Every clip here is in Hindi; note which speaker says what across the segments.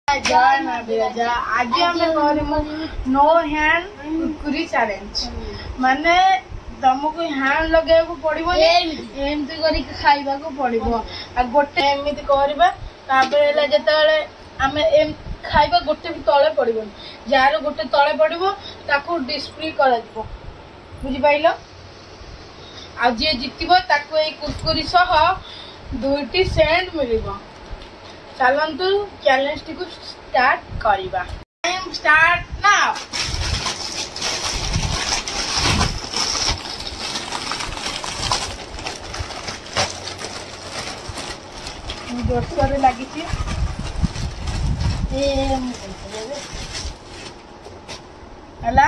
Speaker 1: जय मां बिरजा आज हम करमु नो हैंड कुरकुरी चैलेंज माने तुमको हैंड लगे को पड़िबो एमती करी खाइबा को पड़िबो आ गोटे एमती करबा तापर एला जेतेले हमें एम खाइबा गोटे भी तळे पड़िबो जार गोटे तळे पड़िबो ताको डिस्प्ले करा दिबो बुझि पाइलो आ जे जितिबो ताको ए कुरकुरी सह दुईटी सेंट मिलिबो चलतु चैलेंज टी को स्टार्ट करिबा टाइम स्टार्ट नाउ जोर लगी थी हला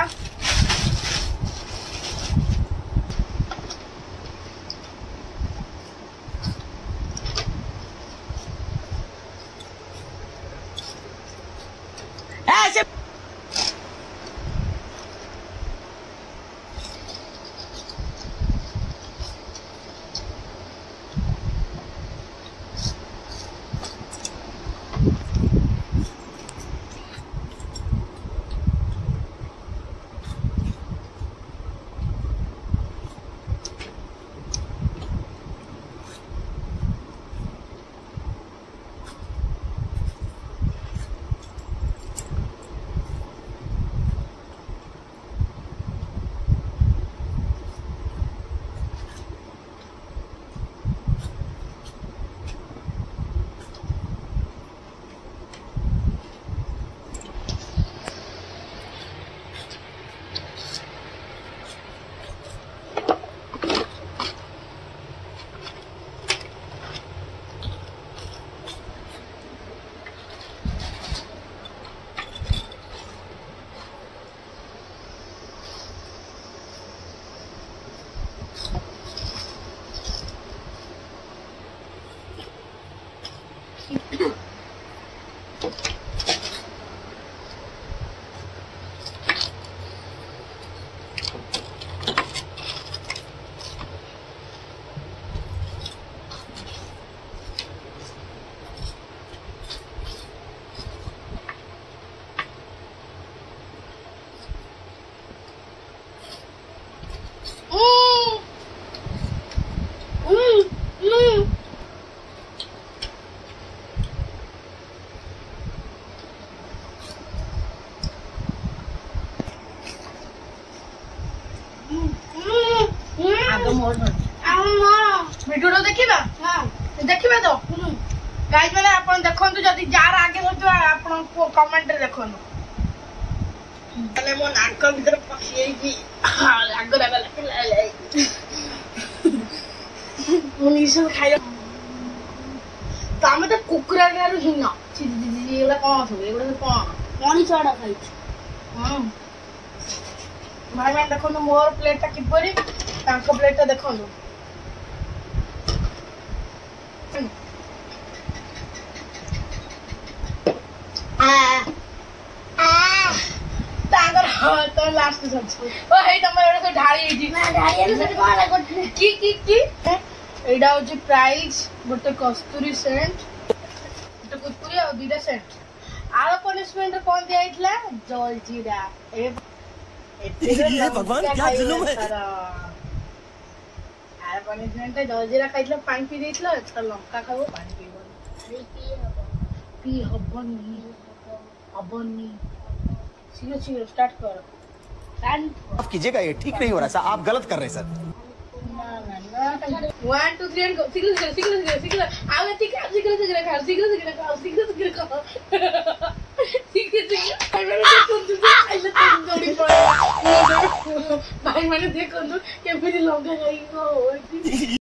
Speaker 1: वीडियो देखिबा हां देखिबा तो गाइस माने आपन देखंतु जदी जार आगे होतो आपन को कमेंट रे देखंतु तले मो नाक भीतर पखियै की आग लागला मुनी सब खाइ तामे त कुकुरा गारु हिन एला कोन सब एगुडा कोन मनी चढ़ा खाइ भाई मैं देखो मोर प्लेट किपरी तांको प्लेट देखो तो लास्ट सब ओ हे तमर एडा से ढाली हिजी ना ढाली से कोन गोटे की एडा होची प्राइस गोटे कस्तूरी सेंट गोटे कुरकुरी और दीदा सेंट आरो पनिशमेंट कोन दिया इतला जलजीरा ये भगवान क्या जुलुम है आरो पनिशमेंट जलजीरा खाइतला पानी पी देतला अच्छा लंका खाओ पानी पीबो पी हबनी शीघ्र स्टार्ट करो
Speaker 2: आप कीजिएगा ये ठीक नहीं हो रहा सर आप गलत कर रहे हैं सर
Speaker 1: 1 2 3 गो शीघ्र आगे शीघ्र भाई मैंने देखो केमिति लंका खाइबो